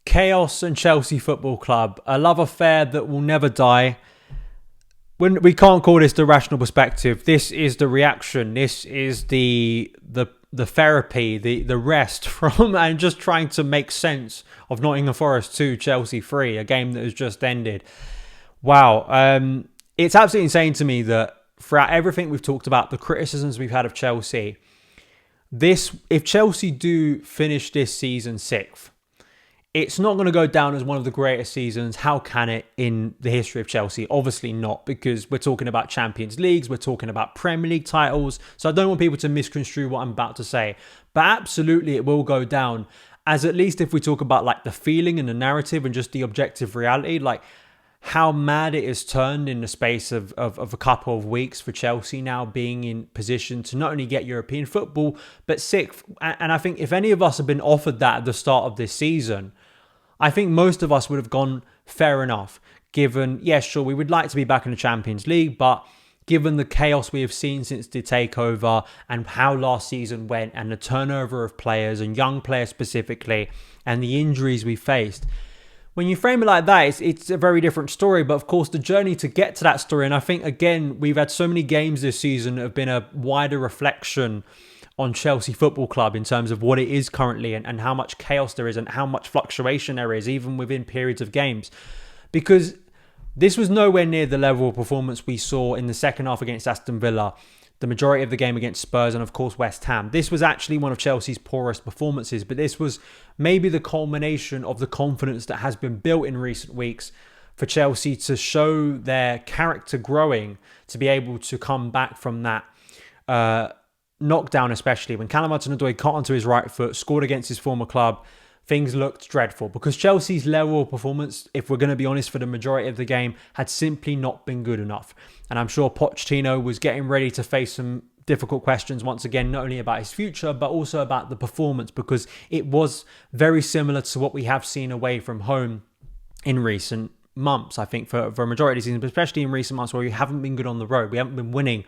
Chaos and Chelsea Football Club, a love affair that will never die. We can't call this the rational perspective. This is the reaction. This is the therapy, the rest from and just trying to make sense of Nottingham Forest 2, Chelsea 3, a game that has just ended. Wow. It's absolutely insane to me that throughout everything we've talked about, the criticisms we've had of Chelsea, if Chelsea do finish this season sixth, it's not going to go down as one of the greatest seasons. How can it in the history of Chelsea? Obviously not, because we're talking about Champions Leagues, we're talking about Premier League titles. So I don't want people to misconstrue what I'm about to say. But absolutely it will go down, as at least if we talk about like the feeling and the narrative and just the objective reality, like how mad it has turned in the space of a couple of weeks for Chelsea now being in position to not only get European football, but sixth. And I think if any of us had been offered that at the start of this season, I think most of us would have gone fair enough, given, yes, sure, we would like to be back in the Champions League, but given the chaos we have seen since the takeover and how last season went and the turnover of players and young players specifically and the injuries we faced, when you frame it like that, it's a very different story. But of course, the journey to get to that story, and I think, again, we've had so many games this season that have been a wider reflection on Chelsea Football Club in terms of what it is currently and how much chaos there is and how much fluctuation there is, even within periods of games. Because this was nowhere near the level of performance we saw in the second half against Aston Villa, the majority of the game against Spurs, and of course West Ham. This was actually one of Chelsea's poorest performances, but this was maybe the culmination of the confidence that has been built in recent weeks for Chelsea to show their character growing, to be able to come back from that knockdown, especially when Callum Hudson-Odoi caught onto his right foot, scored against his former club. Things looked dreadful because Chelsea's level of performance, if we're going to be honest, for the majority of the game had simply not been good enough. And I'm sure Pochettino was getting ready to face some difficult questions once again, not only about his future, but also about the performance, because it was very similar to what we have seen away from home in recent months, I think, for a majority of the season, but especially in recent months where we haven't been good on the road. We haven't been winning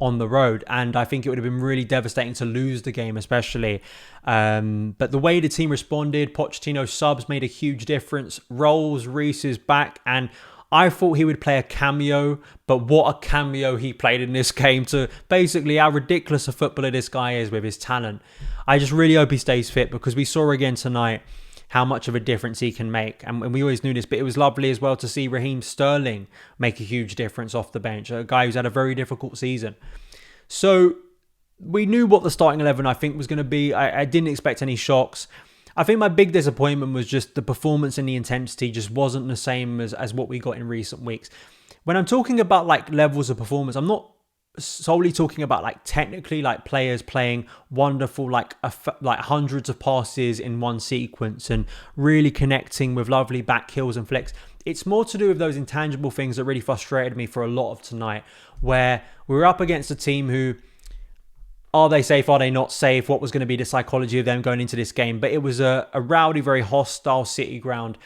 on the road, and I think it would have been really devastating to lose the game, especially. But the way the team responded, Pochettino's subs made a huge difference. REECE is back, and I thought he would play a cameo, but what a cameo he played in this game to basically how ridiculous a footballer this guy is with his talent. I just really hope he stays fit, because we saw again tonight how much of a difference he can make. And we always knew this, but it was lovely as well to see Raheem Sterling make a huge difference off the bench, a guy who's had a very difficult season. So we knew what the starting 11, I think, was going to be. I didn't expect any shocks. I think my big disappointment was just the performance and the intensity just wasn't the same as what we got in recent weeks. When I'm talking about like levels of performance, I'm not solely talking about like technically like players playing wonderful like hundreds of passes in one sequence and really connecting with lovely back heels and flicks. It's more to do with those intangible things that really frustrated me for a lot of tonight, where we were up against a team who, are they safe, are they not safe, what was going to be the psychology of them going into this game. But it was a rowdy, very hostile City ground,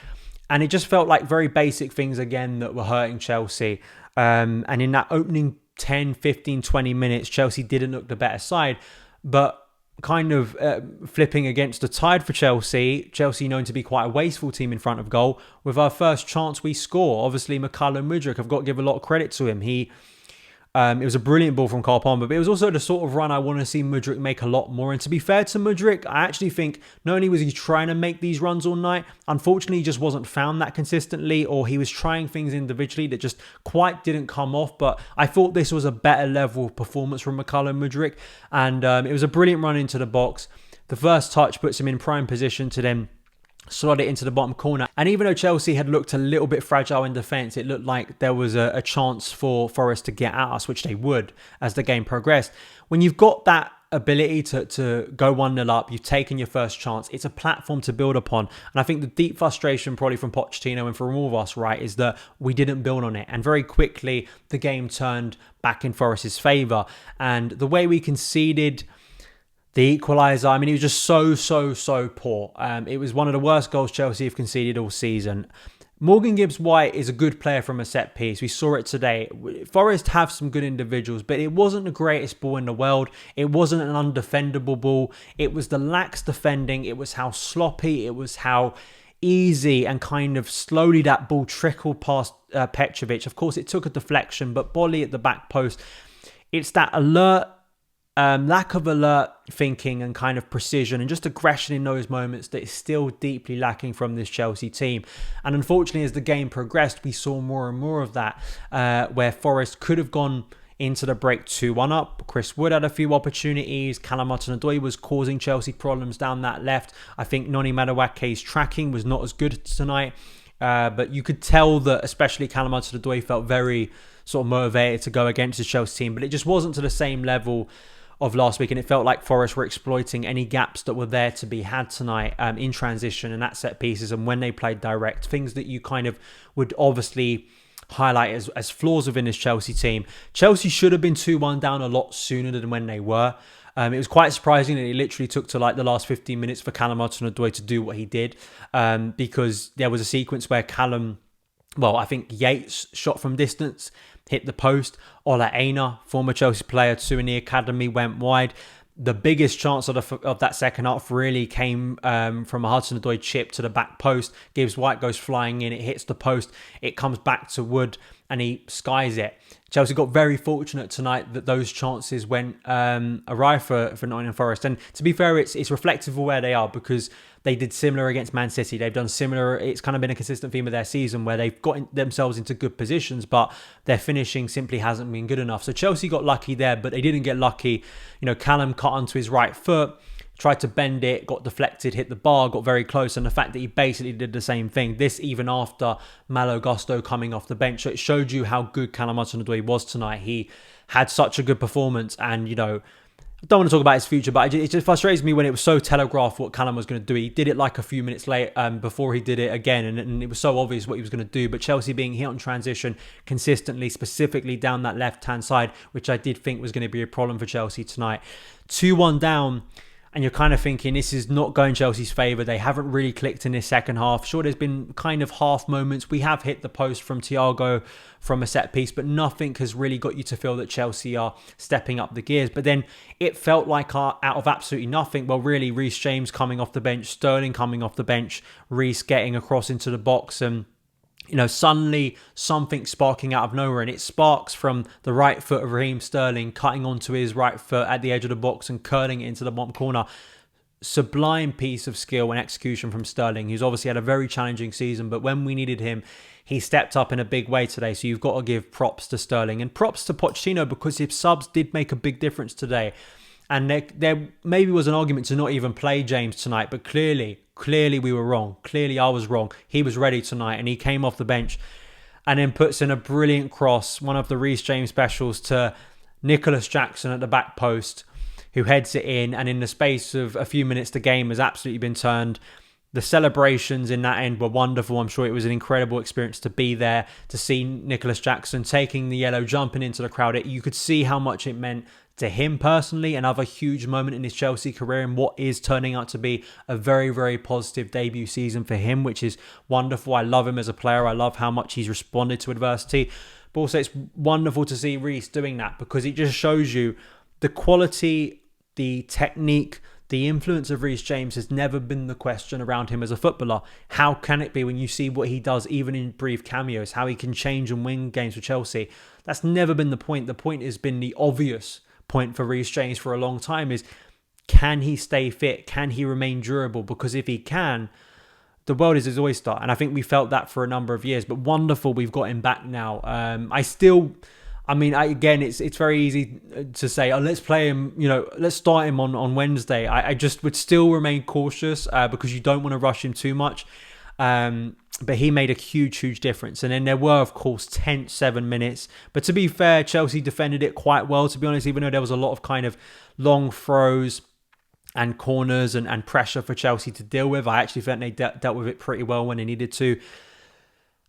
and it just felt like very basic things again that were hurting Chelsea. And in that opening 10, 15, 20 minutes, Chelsea didn't look the better side, but kind of flipping against the tide for Chelsea known to be quite a wasteful team in front of goal. With our first chance we score, obviously Mykhailo Mudryk, I've got to give a lot of credit to him. It was a brilliant ball from Carl Palmer, but it was also the sort of run I want to see Mudryk make a lot more. And to be fair to Mudryk, I actually think not only was he trying to make these runs all night, unfortunately he just wasn't found that consistently, or he was trying things individually that just quite didn't come off. But I thought this was a better level of performance from Mykhailo Mudryk, and it was a brilliant run into the box. The first touch puts him in prime position to then slot it into the bottom corner. And even though Chelsea had looked a little bit fragile in defence, it looked like there was a chance for Forest to get at us, which they would as the game progressed. When you've got that ability to go 1-0 up, you've taken your first chance, it's a platform to build upon. And I think the deep frustration probably from Pochettino and from all of us, right, is that we didn't build on it. And very quickly, the game turned back in Forest's favour. And the way we conceded the equaliser, I mean, it was just so poor. It was one of the worst goals Chelsea have conceded all season. Morgan Gibbs-White is a good player from a set piece. We saw it today. Forest have some good individuals, but it wasn't the greatest ball in the world. It wasn't an undefendable ball. It was the lax defending. It was how sloppy. It was how easy and kind of slowly that ball trickled past Petrovic. Of course, it took a deflection, but Bolly at the back post. It's that lack of alert thinking and kind of precision and just aggression in those moments that is still deeply lacking from this Chelsea team. And unfortunately, as the game progressed, we saw more and more of that, where Forest could have gone into the break 2-1 up. Chris Wood had a few opportunities. Callum Hudson-Odoi was causing Chelsea problems down that left. I think Noni Maduake's tracking was not as good tonight, but you could tell that especially Callum Hudson-Odoi felt very sort of motivated to go against the Chelsea team, but it just wasn't to the same level of last week, and it felt like Forest were exploiting any gaps that were there to be had tonight in transition and at set pieces and when they played direct, things that you kind of would obviously highlight as flaws within this Chelsea team. Chelsea should have been 2-1 down a lot sooner than when they were. It was quite surprising that it literally took to like the last 15 minutes for Callum Hudson-Odoi to do what he did, because there was a sequence where I think Yates shot from distance, hit the post. Ola Aina, former Chelsea player, 2 in the academy, went wide. The biggest chance of that second half really came from a Hudson-Odoi chip to the back post. Gibbs White goes flying in, it hits the post, it comes back to Wood and he skies it. Chelsea got very fortunate tonight that those chances went awry for Nottingham Forest. And to be fair, it's reflective of where they are, because they did similar against Man City. They've done similar. It's kind of been a consistent theme of their season where they've got themselves into good positions, but their finishing simply hasn't been good enough. So Chelsea got lucky there, but they didn't get lucky. Callum cut onto his right foot, tried to bend it, got deflected, hit the bar, got very close. And the fact that he basically did the same thing, this even after Malo Gusto coming off the bench. So it showed you how good Callum Hudson-Odoi was tonight. He had such a good performance, and, I don't want to talk about his future, but it just frustrates me when it was so telegraphed what Callum was going to do. He did it like a few minutes late before he did it again, and it was so obvious what he was going to do. But Chelsea being hit on transition consistently, specifically down that left-hand side, which I did think was going to be a problem for Chelsea tonight. 2-1 down, and you're kind of thinking this is not going Chelsea's favour. They haven't really clicked in this second half. Sure, there's been kind of half moments. We have hit the post from Thiago from a set piece, but nothing has really got you to feel that Chelsea are stepping up the gears. But then it felt like out of absolutely nothing, well, really, Reece James coming off the bench, Sterling coming off the bench, Reece getting across into the box, and suddenly something sparking out of nowhere, and it sparks from the right foot of Raheem Sterling cutting onto his right foot at the edge of the box and curling it into the bottom corner. Sublime piece of skill and execution from Sterling, who's obviously had a very challenging season, but when we needed him, he stepped up in a big way today. So you've got to give props to Sterling and props to Pochettino, because his subs did make a big difference today. And there maybe was an argument to not even play James tonight, but clearly we were wrong. Clearly I was wrong. He was ready tonight, and he came off the bench and then puts in a brilliant cross, one of the Reece James specials, to Nicolas Jackson at the back post, who heads it in. And in the space of a few minutes, the game has absolutely been turned. The celebrations in that end were wonderful. I'm sure it was an incredible experience to be there, to see Nicolas Jackson taking the yellow, jumping into the crowd. You could see how much it meant to him personally. Another huge moment in his Chelsea career, and what is turning out to be a very, very positive debut season for him, which is wonderful. I love him as a player. I love how much he's responded to adversity. But also it's wonderful to see Reece doing that, because it just shows you the quality, the technique, the influence of Reece James has never been the question around him as a footballer. How can it be when you see what he does, even in brief cameos, how he can change and win games for Chelsea? That's never been the point. The point has been the obvious point for Reece James for a long time is, can he stay fit? Can he remain durable? Because if he can, the world is his oyster. And I think we felt that for a number of years, but wonderful we've got him back now. Again, it's very easy to say, oh, let's play him, let's start him on Wednesday. I just would still remain cautious because you don't want to rush him too much. But he made a huge difference. And then there were, of course, tense 7 minutes. But to be fair, Chelsea defended it quite well, to be honest, even though there was a lot of kind of long throws and corners and pressure for Chelsea to deal with. I actually think they dealt with it pretty well when they needed to.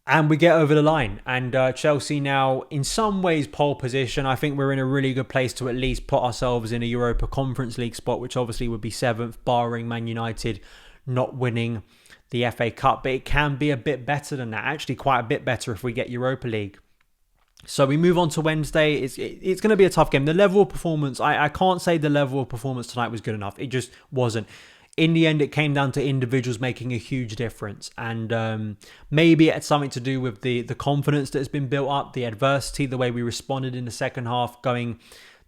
And we get over the line. And Chelsea now, in some ways, pole position. I think we're in a really good place to at least put ourselves in a Europa Conference League spot, which obviously would be 7th, barring Man United not winning the FA Cup. But it can be a bit better than that. Actually, quite a bit better if we get Europa League. So we move on to Wednesday. It's going to be a tough game. The level of performance, I can't say the level of performance tonight was good enough. It just wasn't. in the end, it came down to individuals making a huge difference. And maybe it had something to do with the confidence that has been built up, the adversity, the way we responded in the second half going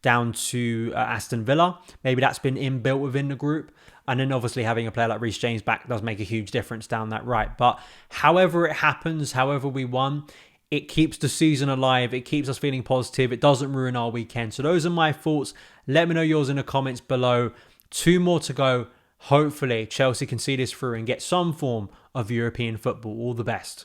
down to Aston Villa. Maybe that's been inbuilt within the group. And then obviously having a player like Reece James back does make a huge difference down that right. But however it happens, however we won, it keeps the season alive. It keeps us feeling positive. It doesn't ruin our weekend. So those are my thoughts. Let me know yours in the comments below. 2 more to go. Hopefully Chelsea can see this through and get some form of European football. All the best.